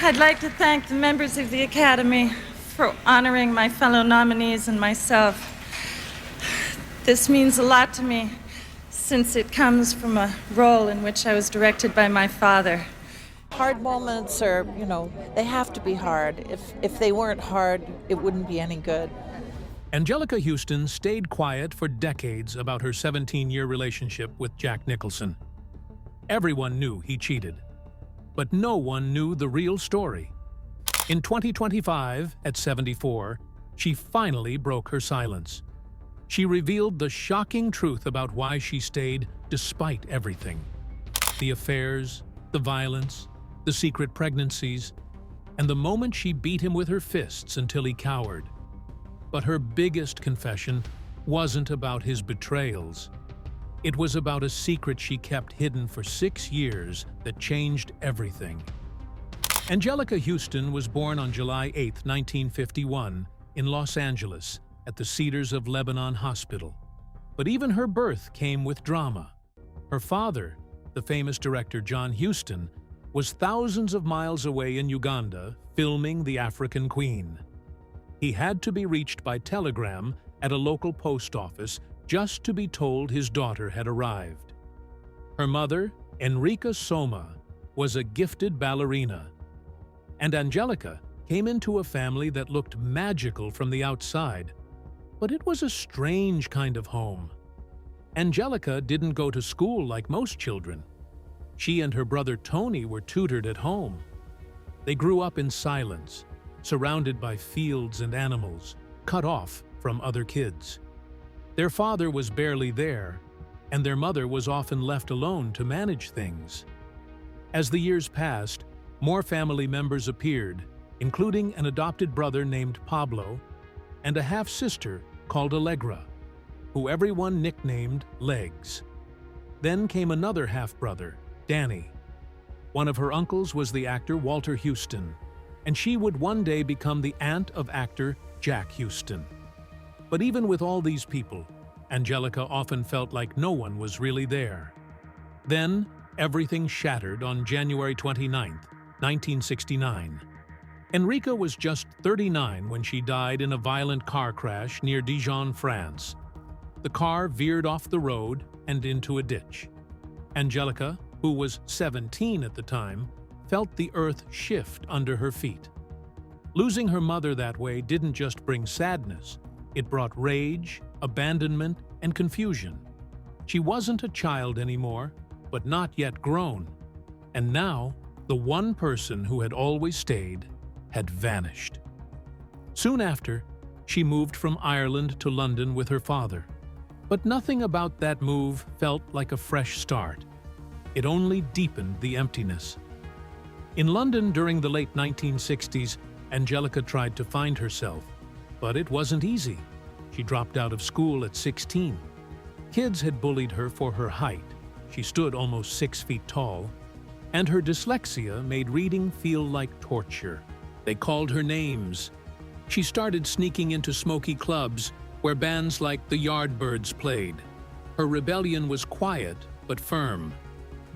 I'd like to thank the members of the Academy for honoring my fellow nominees and myself. This means a lot to me, since it comes from a role in which I was directed by my father. Hard moments are, they have to be hard. If they weren't hard, it wouldn't be any good. Anjelica Huston stayed quiet for decades about her 17-year relationship with Jack Nicholson. Everyone knew he cheated, but no one knew the real story. In 2025, at 74, she finally broke her silence. She revealed the shocking truth about why she stayed despite everything. The affairs, the violence, the secret pregnancies, and the moment she beat him with her fists until he cowered. But her biggest confession wasn't about his betrayals. It was about a secret she kept hidden for 6 years that changed everything. Anjelica Huston was born on July 8, 1951, in Los Angeles, at the Cedars of Lebanon Hospital. But even her birth came with drama. Her father, the famous director John Huston, was thousands of miles away in Uganda filming The African Queen. He had to be reached by telegram at a local post office just to be told his daughter had arrived. Her mother, Enrica Soma, was a gifted ballerina. And Anjelica came into a family that looked magical from the outside, but it was a strange kind of home. Anjelica didn't go to school like most children. She and her brother Tony were tutored at home. They grew up in silence, surrounded by fields and animals, cut off from other kids. Their father was barely there, and their mother was often left alone to manage things. As the years passed, more family members appeared, including an adopted brother named Pablo and a half-sister called Allegra, who everyone nicknamed Legs. Then came another half-brother, Danny. One of her uncles was the actor Walter Huston, and she would one day become the aunt of actor Jack Huston. But even with all these people, Anjelica often felt like no one was really there. Then, everything shattered on January 29, 1969. Enrica was just 39 when she died in a violent car crash near Dijon, France. The car veered off the road and into a ditch. Anjelica, who was 17 at the time, felt the earth shift under her feet. Losing her mother that way didn't just bring sadness, it brought rage, abandonment, and confusion. She wasn't a child anymore, but not yet grown. And now, the one person who had always stayed had vanished. Soon after, she moved from Ireland to London with her father. But nothing about that move felt like a fresh start. It only deepened the emptiness. In London during the late 1960s, Anjelica tried to find herself, but it wasn't easy. She dropped out of school at 16. Kids had bullied her for her height. She stood almost 6 feet tall, and her dyslexia made reading feel like torture. They called her names. She started sneaking into smoky clubs where bands like the Yardbirds played. Her rebellion was quiet but firm.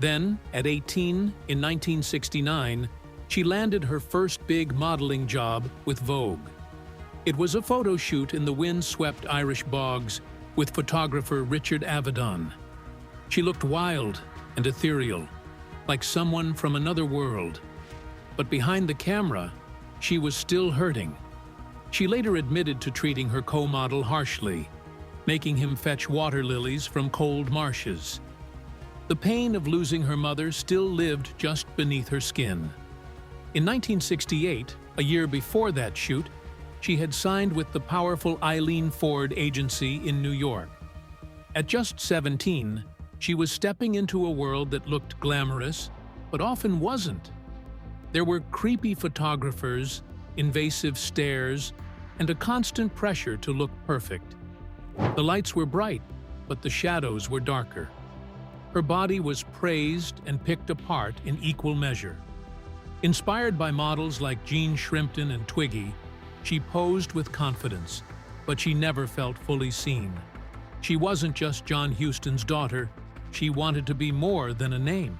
Then, at 18, in 1969, she landed her first big modeling job with Vogue. It was a photo shoot in the wind-swept Irish bogs with photographer Richard Avedon. She looked wild and ethereal, like someone from another world. But behind the camera, she was still hurting. She later admitted to treating her co-model harshly, making him fetch water lilies from cold marshes. The pain of losing her mother still lived just beneath her skin. In 1968, a year before that shoot, she had signed with the powerful Eileen Ford agency in New York. At just 17, she was stepping into a world that looked glamorous, but often wasn't. There were creepy photographers, invasive stares, and a constant pressure to look perfect. The lights were bright, but the shadows were darker. Her body was praised and picked apart in equal measure. Inspired by models like Jean Shrimpton and Twiggy, she posed with confidence, but she never felt fully seen. She wasn't just John Huston's daughter, she wanted to be more than a name.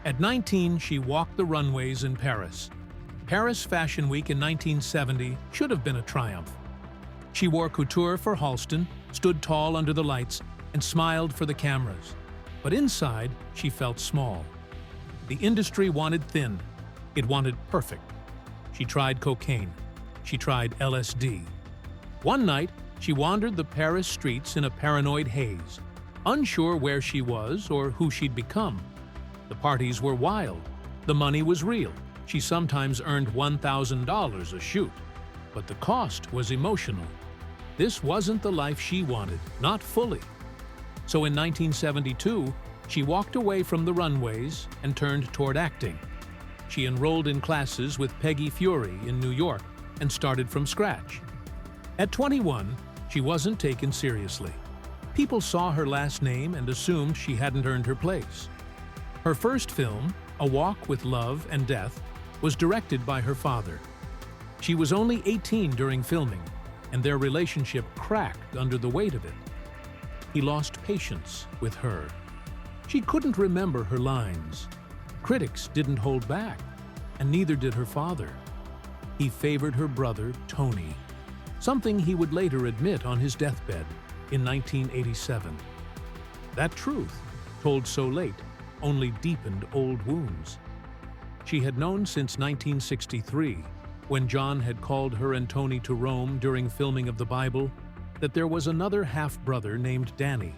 At 19, she walked the runways in Paris, Paris Fashion Week in 1970 should have been a triumph. She wore couture for Halston, stood tall under the lights, and smiled for the cameras. But inside, she felt small. The industry wanted thin. It wanted perfect. She tried cocaine. She tried LSD. One night, she wandered the Paris streets in a paranoid haze, unsure where she was or who she'd become. The parties were wild. The money was real. She sometimes earned $1,000 a shoot. But the cost was emotional. This wasn't the life she wanted, not fully. So in 1972, she walked away from the runways and turned toward acting. She enrolled in classes with Peggy Fury in New York and started from scratch. At 21, she wasn't taken seriously. People saw her last name and assumed she hadn't earned her place. Her first film, A Walk with Love and Death, was directed by her father. She was only 18 during filming, and their relationship cracked under the weight of it. He lost patience with her. She couldn't remember her lines. Critics didn't hold back, and neither did her father. He favored her brother, Tony, something he would later admit on his deathbed in 1987. That truth, told so late, only deepened old wounds. She had known since 1963, when John had called her and Tony to Rome during filming of the Bible, that there was another half-brother named Danny.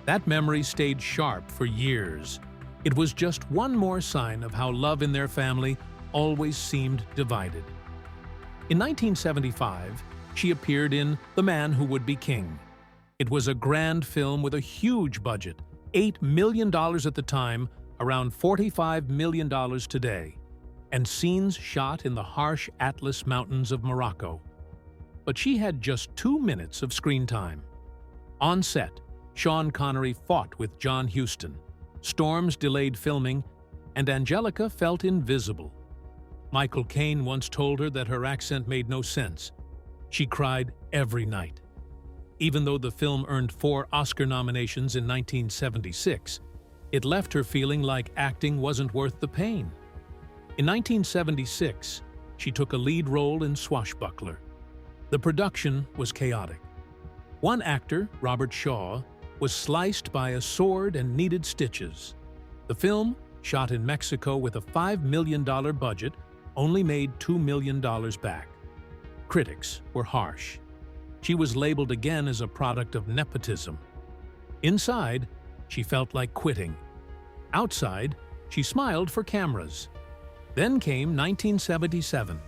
That memory stayed sharp for years. It was just one more sign of how love in their family always seemed divided. In 1975, she appeared in The Man Who Would Be King. It was a grand film with a huge budget, $8 million at the time, around $45 million today, and scenes shot in the harsh Atlas Mountains of Morocco. But she had just 2 minutes of screen time. On set, Sean Connery fought with John Huston. Storms delayed filming, and Anjelica felt invisible. Michael Caine once told her that her accent made no sense. She cried every night. Even though the film earned 4 Oscar nominations in 1976, it left her feeling like acting wasn't worth the pain. In 1976, she took a lead role in Swashbuckler. The production was chaotic. One actor, Robert Shaw, was sliced by a sword and needed stitches. The film, shot in Mexico with a $5 million budget, only made $2 million back. Critics were harsh. She was labeled again as a product of nepotism. Inside, she felt like quitting. Outside, she smiled for cameras. Then came 1977.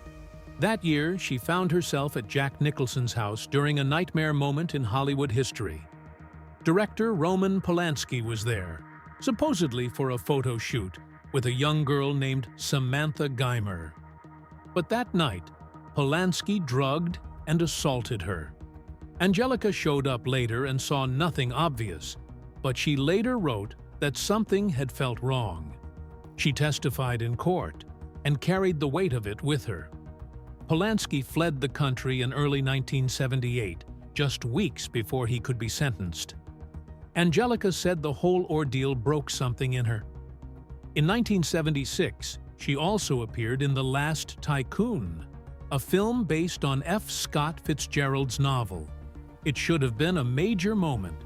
That year, she found herself at Jack Nicholson's house during a nightmare moment in Hollywood history. Director Roman Polanski was there, supposedly for a photo shoot, with a young girl named Samantha Geimer. But that night, Polanski drugged and assaulted her. Anjelica showed up later and saw nothing obvious, but she later wrote that something had felt wrong. She testified in court and carried the weight of it with her. Polanski fled the country in early 1978, just weeks before he could be sentenced. Anjelica said the whole ordeal broke something in her. In 1976, she also appeared in The Last Tycoon, a film based on F. Scott Fitzgerald's novel. It should have been a major moment.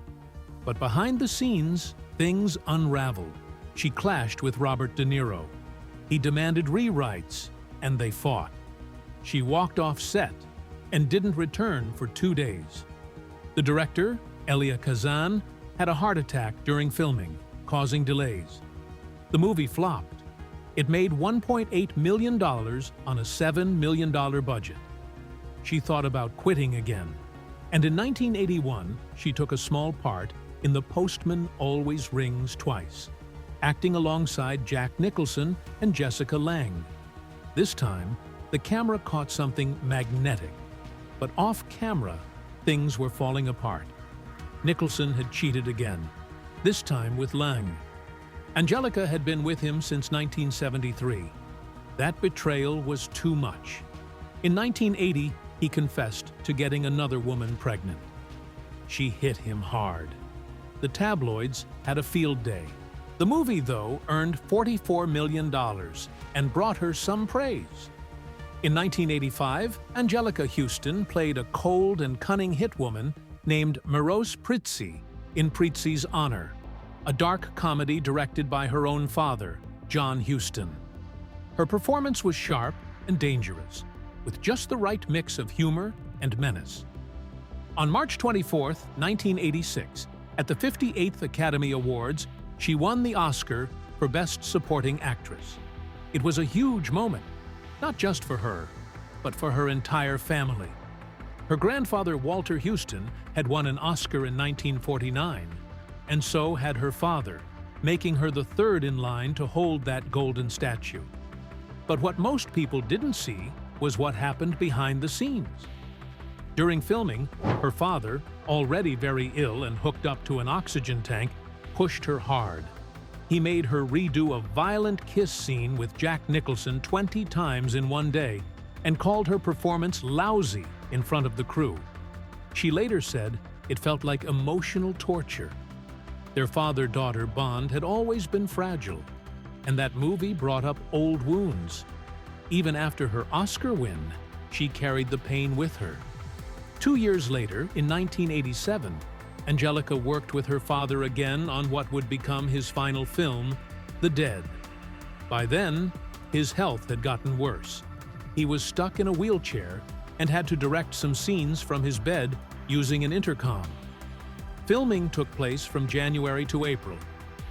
But behind the scenes, things unraveled. She clashed with Robert De Niro. He demanded rewrites, and they fought. She walked off set and didn't return for 2 days. The director, Elia Kazan, had a heart attack during filming, causing delays. The movie flopped. It made $1.8 million on a $7 million budget. She thought about quitting again, and in 1981, she took a small part in The Postman Always Rings Twice, acting alongside Jack Nicholson and Jessica Lange. This time, the camera caught something magnetic, but off-camera, things were falling apart. Nicholson had cheated again, this time with Lange. Anjelica had been with him since 1973. That betrayal was too much. In 1980, he confessed to getting another woman pregnant. She hit him hard. The tabloids had a field day. The movie, though, earned $44 million and brought her some praise. In 1985, Anjelica Huston played a cold and cunning hitwoman named Miros Pritzi in Pritzi's Honor, a dark comedy directed by her own father, John Huston. Her performance was sharp and dangerous, with just the right mix of humor and menace. On March 24, 1986, at the 58th Academy Awards, she won the Oscar for Best Supporting Actress. It was a huge moment, not just for her, but for her entire family. Her grandfather, Walter Huston, had won an Oscar in 1949, and so had her father, making her the third in line to hold that golden statue. But what most people didn't see was what happened behind the scenes. During filming, her father, already very ill and hooked up to an oxygen tank, pushed her hard. He made her redo a violent kiss scene with Jack Nicholson 20 times in one day and called her performance lousy in front of the crew. She later said it felt like emotional torture. Their father-daughter bond had always been fragile, and that movie brought up old wounds. Even after her Oscar win, she carried the pain with her. 2 years later, in 1987, Anjelica worked with her father again on what would become his final film, The Dead. By then, his health had gotten worse. He was stuck in a wheelchair and had to direct some scenes from his bed using an intercom. Filming took place from January to April,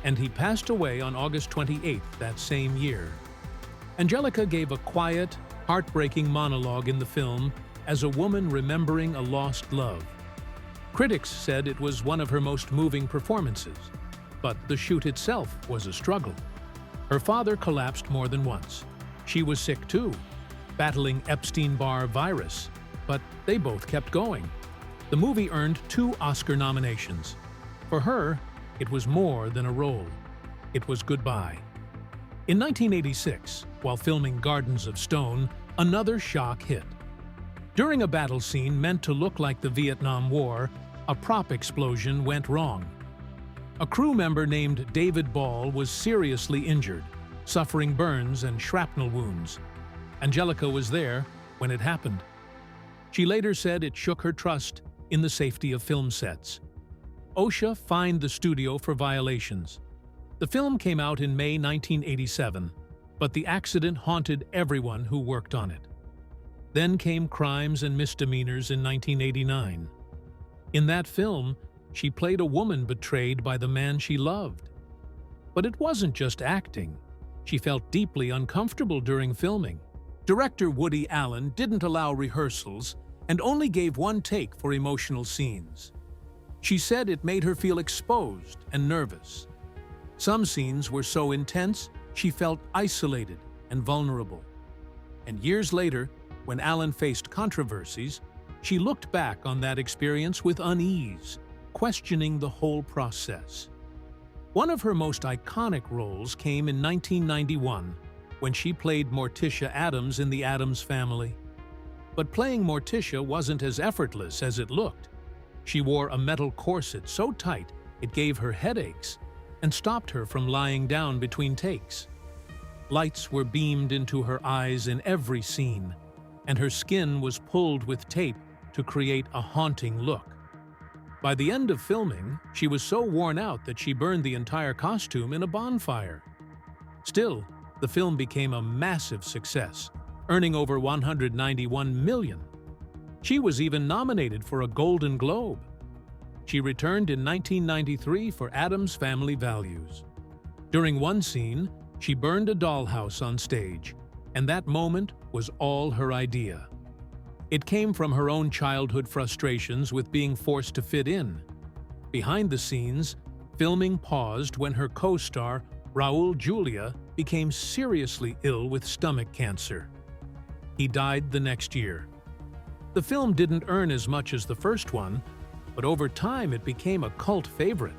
and he passed away on August 28th that same year. Anjelica gave a quiet, heartbreaking monologue in the film as a woman remembering a lost love. Critics said it was one of her most moving performances, but the shoot itself was a struggle. Her father collapsed more than once. She was sick too, battling Epstein-Barr virus, but they both kept going. The movie earned 2 Oscar nominations. For her, it was more than a role. It was goodbye. In 1986, while filming Gardens of Stone, another shock hit. During a battle scene meant to look like the Vietnam War, a prop explosion went wrong. A crew member named David Ball was seriously injured, suffering burns and shrapnel wounds. Anjelica was there when it happened. She later said it shook her trust in the safety of film sets. OSHA fined the studio for violations. The film came out in May 1987, but the accident haunted everyone who worked on it. Then came Crimes and Misdemeanors in 1989. In that film, she played a woman betrayed by the man she loved. But it wasn't just acting. She felt deeply uncomfortable during filming. Director Woody Allen didn't allow rehearsals and only gave one take for emotional scenes. She said it made her feel exposed and nervous. Some scenes were so intense, she felt isolated and vulnerable. And years later, when Allen faced controversies, she looked back on that experience with unease, questioning the whole process. One of her most iconic roles came in 1991, when she played Morticia Addams in The Addams Family. But playing Morticia wasn't as effortless as it looked. She wore a metal corset so tight it gave her headaches and stopped her from lying down between takes. Lights were beamed into her eyes in every scene, and her skin was pulled with tape to create a haunting look. By the end of filming, she was so worn out that she burned the entire costume in a bonfire. Still, the film became a massive success, earning over $191 million. She was even nominated for a Golden Globe. She returned in 1993 for Addams Family Values. During one scene, she burned a dollhouse on stage, and that moment was all her idea. It came from her own childhood frustrations with being forced to fit in. Behind the scenes, filming paused when her co-star, Raul Julia, became seriously ill with stomach cancer. He died the next year. The film didn't earn as much as the first one, but over time it became a cult favorite.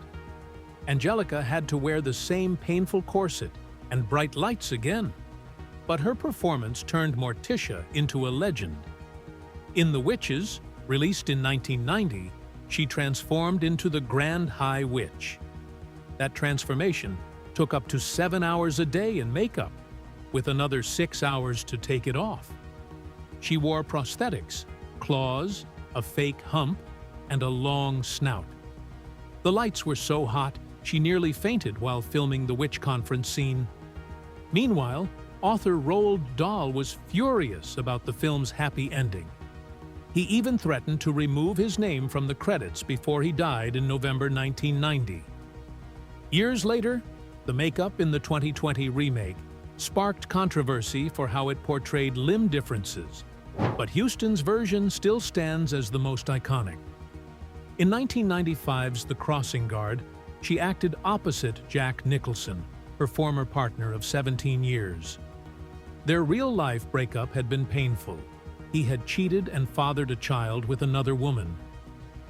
Anjelica had to wear the same painful corset and bright lights again. But her performance turned Morticia into a legend. In The Witches, released in 1990, she transformed into the Grand High Witch. That transformation took up to 7 hours a day in makeup, with another 6 hours to take it off. She wore prosthetics, claws, a fake hump, and a long snout. The lights were so hot, she nearly fainted while filming the witch conference scene. Meanwhile, author Roald Dahl was furious about the film's happy ending. He even threatened to remove his name from the credits before he died in November 1990. Years later, the makeup in the 2020 remake sparked controversy for how it portrayed limb differences, but Huston's version still stands as the most iconic. In 1995's The Crossing Guard, she acted opposite Jack Nicholson, her former partner of 17 years. Their real-life breakup had been painful. He had cheated and fathered a child with another woman.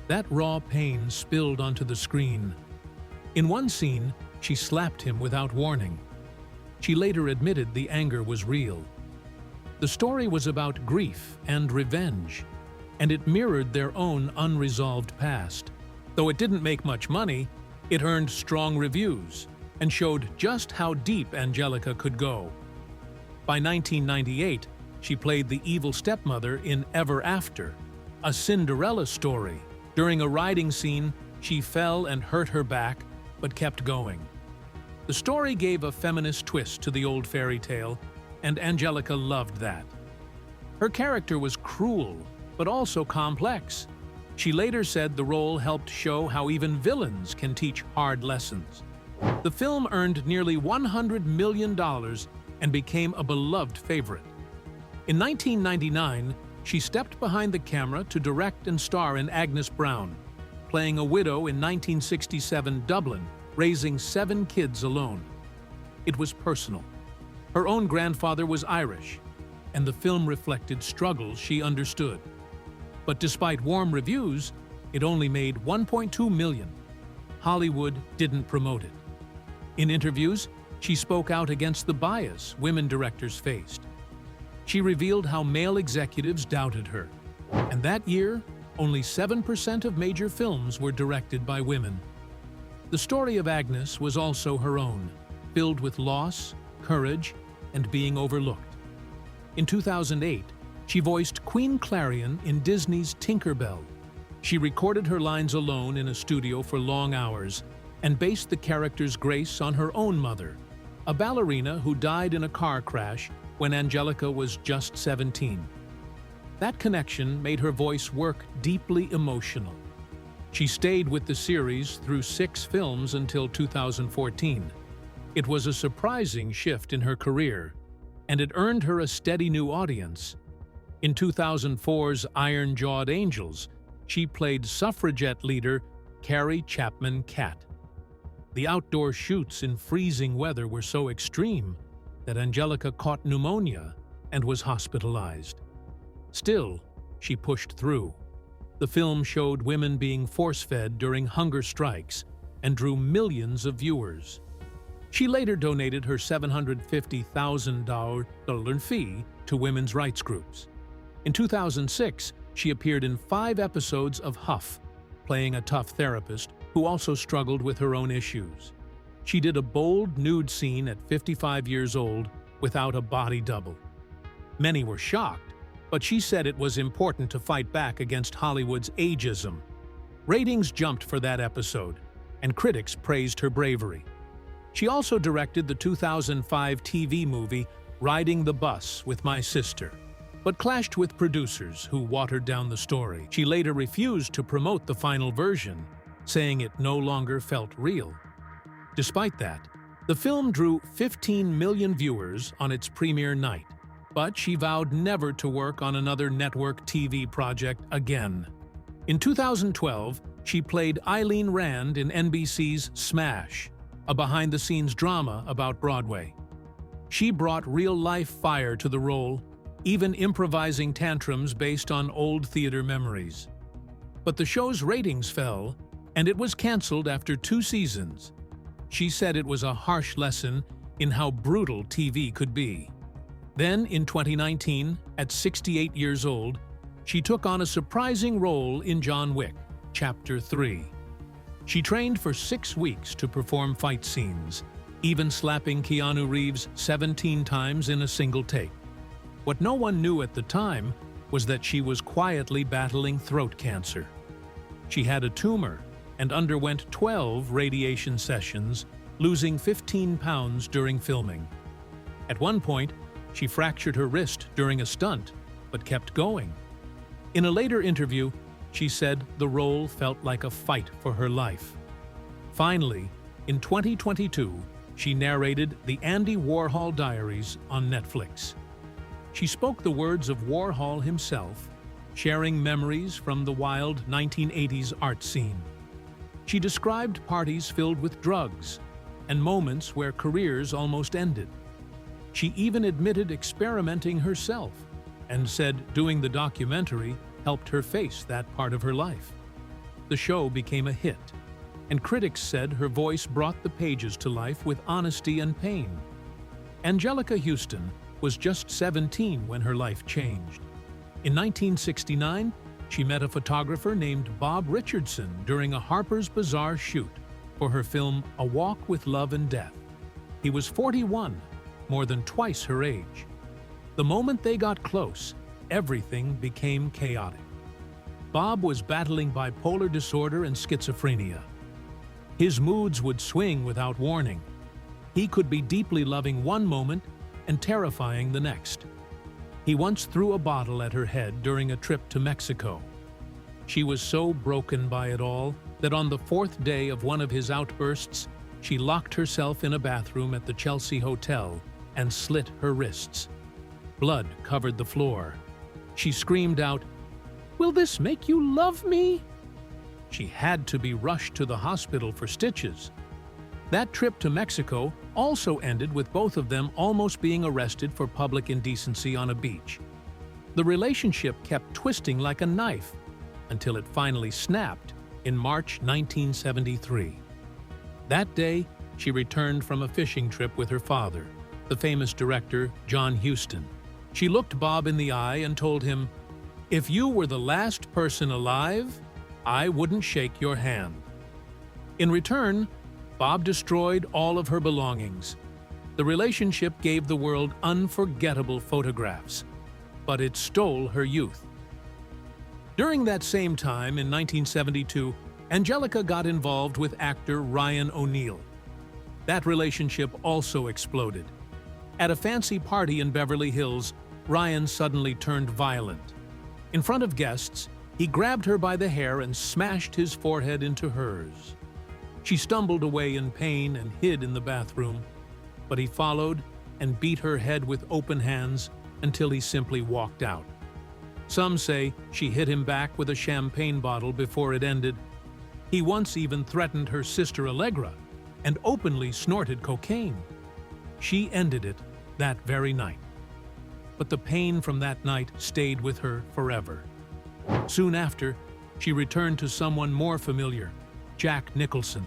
That raw pain spilled onto the screen. In one scene, she slapped him without warning. She later admitted the anger was real. The story was about grief and revenge, and it mirrored their own unresolved past. Though it didn't make much money, it earned strong reviews and showed just how deep Anjelica could go. By 1998, she played the evil stepmother in Ever After, a Cinderella story. During a riding scene, she fell and hurt her back, but kept going. The story gave a feminist twist to the old fairy tale, and Anjelica loved that. Her character was cruel, but also complex. She later said the role helped show how even villains can teach hard lessons. The film earned nearly $100 million and became a beloved favorite. In 1999, she stepped behind the camera to direct and star in Agnes Brown, playing a widow in 1967 Dublin, raising 7 kids alone. It was personal. Her own grandfather was Irish, and the film reflected struggles she understood. But despite warm reviews, it only made $1.2 million. Hollywood didn't promote it. In interviews, she spoke out against the bias women directors faced. She revealed how male executives doubted her. And that year, only 7% of major films were directed by women. The story of Agnes was also her own, filled with loss, courage, and being overlooked. In 2008, she voiced Queen Clarion in Disney's Tinker Bell. She recorded her lines alone in a studio for long hours and based the character's grace on her own mother, a ballerina who died in a car crash when Anjelica was just 17. That connection made her voice work deeply emotional. She stayed with the series through 6 films until 2014. It was a surprising shift in her career, and it earned her a steady new audience. In 2004's Iron-Jawed Angels, she played suffragette leader Carrie Chapman Catt. The outdoor shoots in freezing weather were so extreme that Anjelica caught pneumonia and was hospitalized. Still, she pushed through. The film showed women being force-fed during hunger strikes and drew millions of viewers. She later donated her $750,000 fee to women's rights groups. In 2006, she appeared in 5 episodes of Huff, playing a tough therapist who also struggled with her own issues. She did a bold nude scene at 55 years old without a body double. Many were shocked, but she said it was important to fight back against Hollywood's ageism. Ratings jumped for that episode, and critics praised her bravery. She also directed the 2005 TV movie Riding the Bus with My Sister, but clashed with producers who watered down the story. She later refused to promote the final version, saying it no longer felt real. Despite that, the film drew 15 million viewers on its premiere night, but she vowed never to work on another network TV project again. In 2012, she played Eileen Rand in NBC's Smash, a behind-the-scenes drama about Broadway. She brought real-life fire to the role, even improvising tantrums based on old theater memories. But the show's ratings fell, and it was canceled after 2 seasons. She said it was a harsh lesson in how brutal TV could be. Then, in 2019, at 68 years old, she took on a surprising role in John Wick, Chapter 3. She trained for 6 weeks to perform fight scenes, even slapping Keanu Reeves 17 times in a single take. What no one knew at the time was that she was quietly battling throat cancer. She had a tumor and underwent 12 radiation sessions, losing 15 pounds during filming. At one point, she fractured her wrist during a stunt, but kept going. In a later interview, she said the role felt like a fight for her life. Finally, in 2022, she narrated The Andy Warhol Diaries on Netflix. She spoke the words of Warhol himself, sharing memories from the wild 1980s art scene. She described parties filled with drugs and moments where careers almost ended. She even admitted experimenting herself and said doing the documentary helped her face that part of her life. The show became a hit, and critics said her voice brought the pages to life with honesty and pain. Anjelica Huston was just 17 when her life changed. In 1969, she met a photographer named Bob Richardson during a Harper's Bazaar shoot for her film A Walk with Love and Death. He was 41, more than twice her age. The moment they got close, everything became chaotic. Bob was battling bipolar disorder and schizophrenia. His moods would swing without warning. He could be deeply loving one moment and terrifying the next. He once threw a bottle at her head during a trip to Mexico. She was so broken by it all that on the fourth day of one of his outbursts, she locked herself in a bathroom at the Chelsea Hotel and slit her wrists. Blood covered the floor. She screamed out, "Will this make you love me?" She had to be rushed to the hospital for stitches. That trip to Mexico also ended with both of them almost being arrested for public indecency on a beach. The relationship kept twisting like a knife until it finally snapped in March 1973. That day, she returned from a fishing trip with her father, the famous director John Huston. She looked Bob in the eye and told him, "If you were the last person alive, I wouldn't shake your hand." In return, Bob destroyed all of her belongings. The relationship gave the world unforgettable photographs, but it stole her youth. During that same time, in 1972, Anjelica got involved with actor Ryan O'Neal. That relationship also exploded. At a fancy party in Beverly Hills, Ryan suddenly turned violent. In front of guests, he grabbed her by the hair and smashed his forehead into hers. She stumbled away in pain and hid in the bathroom, but he followed and beat her head with open hands until he simply walked out. Some say she hit him back with a champagne bottle before it ended. He once even threatened her sister Allegra and openly snorted cocaine. She ended it that very night. But the pain from that night stayed with her forever. Soon after, she returned to someone more familiar, Jack Nicholson.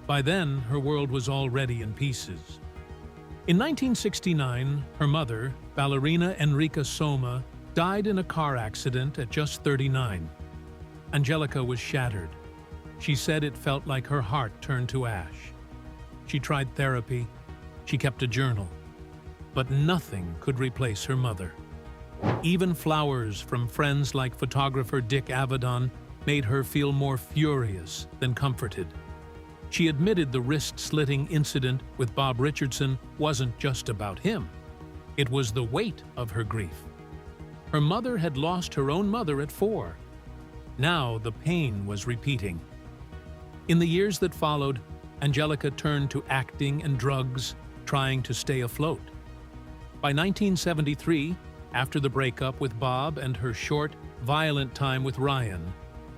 By then, her world was already in pieces. In 1969, her mother, ballerina Enrica Soma, died in a car accident at just 39. Anjelica was shattered. She said it felt like her heart turned to ash. She tried therapy. She kept a journal. But nothing could replace her mother. Even flowers from friends like photographer Dick Avedon made her feel more furious than comforted. She admitted the wrist-slitting incident with Bob Richardson wasn't just about him. It was the weight of her grief. Her mother had lost her own mother at 4. Now the pain was repeating. In the years that followed, Anjelica turned to acting and drugs, trying to stay afloat. By 1973, after the breakup with Bob and her short, violent time with Ryan,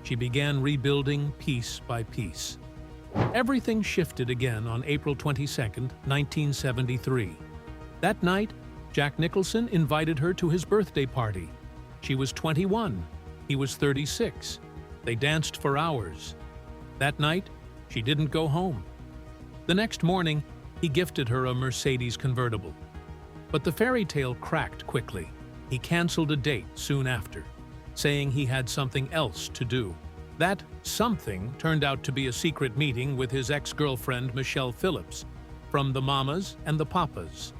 she began rebuilding piece by piece. Everything shifted again on April 22, 1973. That night, Jack Nicholson invited her to his birthday party. She was 21. He was 36. They danced for hours. That night, she didn't go home. The next morning, he gifted her a Mercedes convertible. But the fairy tale cracked quickly. He canceled a date soon after, saying he had something else to do. That something turned out to be a secret meeting with his ex-girlfriend Michelle Phillips from the Mamas and the Papas.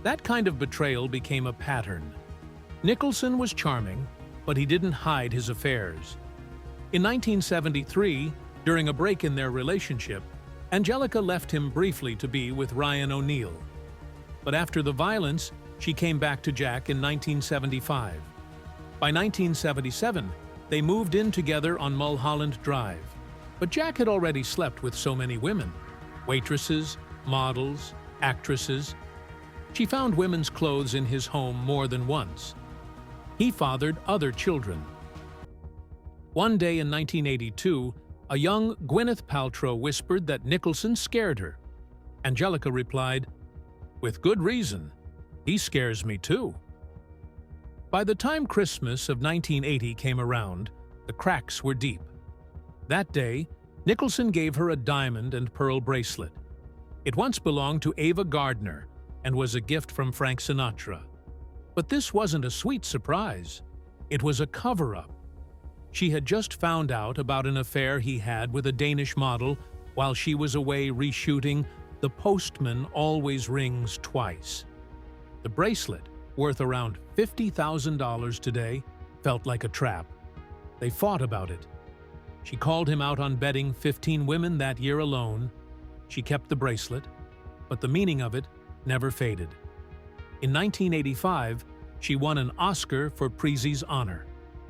That kind of betrayal became a pattern. Nicholson was charming, but he didn't hide his affairs. In 1973, during a break in their relationship, Anjelica left him briefly to be with Ryan O'Neal. But after the violence, she came back to Jack in 1975. By 1977, they moved in together on Mulholland Drive. But Jack had already slept with so many women: waitresses, models, actresses. She found women's clothes in his home more than once. He fathered other children. One day in 1982, a young Gwyneth Paltrow whispered that Nicholson scared her. Anjelica replied, "With good reason. He scares me too." By the time Christmas of 1980 came around, the cracks were deep. That day, Nicholson gave her a diamond and pearl bracelet. It once belonged to Ava Gardner and was a gift from Frank Sinatra. But this wasn't a sweet surprise. It was a cover-up. She had just found out about an affair he had with a Danish model while she was away reshooting The Postman Always Rings Twice. The bracelet, worth around $50,000 today, felt like a trap. They fought about it. She called him out on betting 15 women that year alone. She kept the bracelet, but the meaning of it never faded. In 1985, she won an Oscar for Prezi's honor,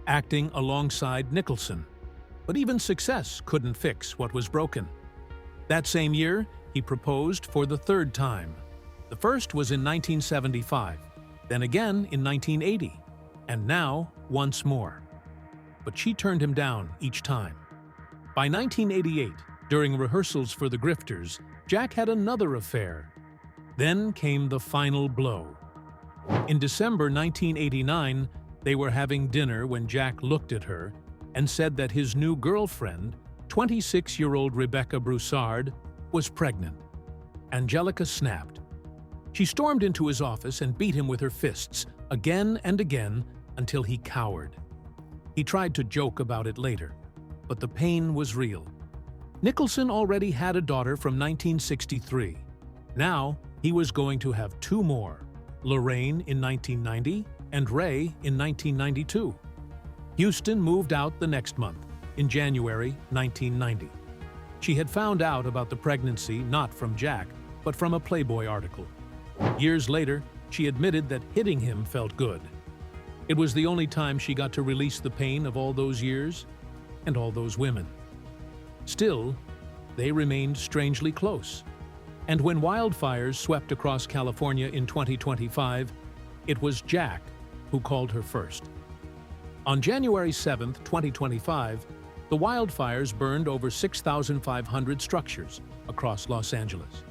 acting alongside Nicholson. But even success couldn't fix what was broken. That same year, he proposed for the third time. The first was in 1975, then again in 1980, and now once more. But she turned him down each time. By 1988, during rehearsals for The Grifters, Jack had another affair. Then came the final blow. In December 1989, they were having dinner when Jack looked at her and said that his new girlfriend, 26-year-old Rebecca Broussard, was pregnant. Anjelica snapped. She stormed into his office and beat him with her fists, again and again, until he cowered. He tried to joke about it later, but the pain was real. Nicholson already had a daughter from 1963. Now, he was going to have two more, Lorraine in 1990 and Ray in 1992. Huston moved out the next month, in January 1990. She had found out about the pregnancy not from Jack, but from a Playboy article. Years later, she admitted that hitting him felt good. It was the only time she got to release the pain of all those years and all those women. Still, they remained strangely close. And when wildfires swept across California in 2025, it was Jack who called her first. On January 7, 2025, the wildfires burned over 6,500 structures across Los Angeles.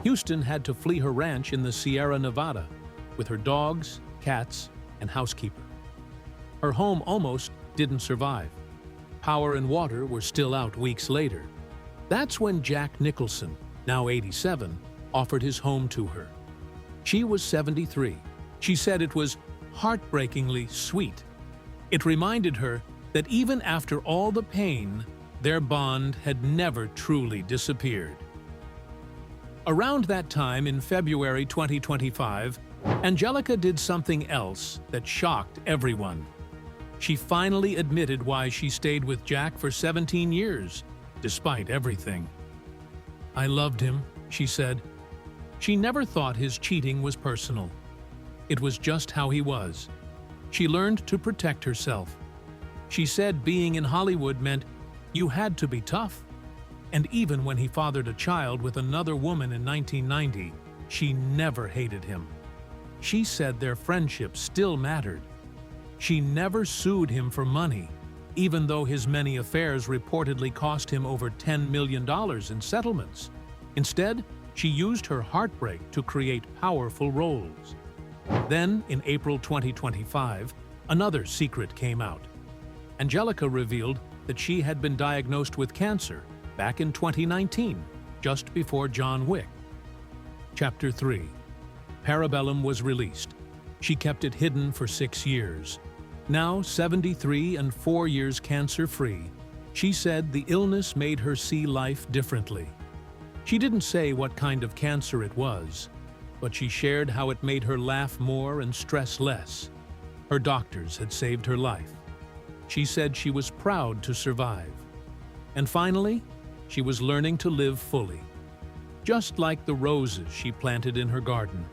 Huston had to flee her ranch in the Sierra Nevada with her dogs, cats, and housekeeper. Her home almost didn't survive. Power and water were still out weeks later. That's when Jack Nicholson, now 87, offered his home to her. She was 73. She said it was heartbreakingly sweet. It reminded her that even after all the pain, their bond had never truly disappeared. Around that time in February 2025, Anjelica did something else that shocked everyone. She finally admitted why she stayed with Jack for 17 years, despite everything. "I loved him," she said. She never thought his cheating was personal. It was just how he was. She learned to protect herself. She said being in Hollywood meant you had to be tough. And even when he fathered a child with another woman in 1990, she never hated him. She said their friendship still mattered. She never sued him for money, even though his many affairs reportedly cost him over $10 million in settlements. Instead, she used her heartbreak to create powerful roles. Then, in April 2025, another secret came out. Anjelica revealed that she had been diagnosed with cancer back in 2019, just before John Wick. Chapter 3. Parabellum was released. She kept it hidden for 6 years. Now 73 and 4 years cancer-free, she said the illness made her see life differently. She didn't say what kind of cancer it was, but she shared how it made her laugh more and stress less. Her doctors had saved her life. She said she was proud to survive. And finally, she was learning to live fully, just like the roses she planted in her garden.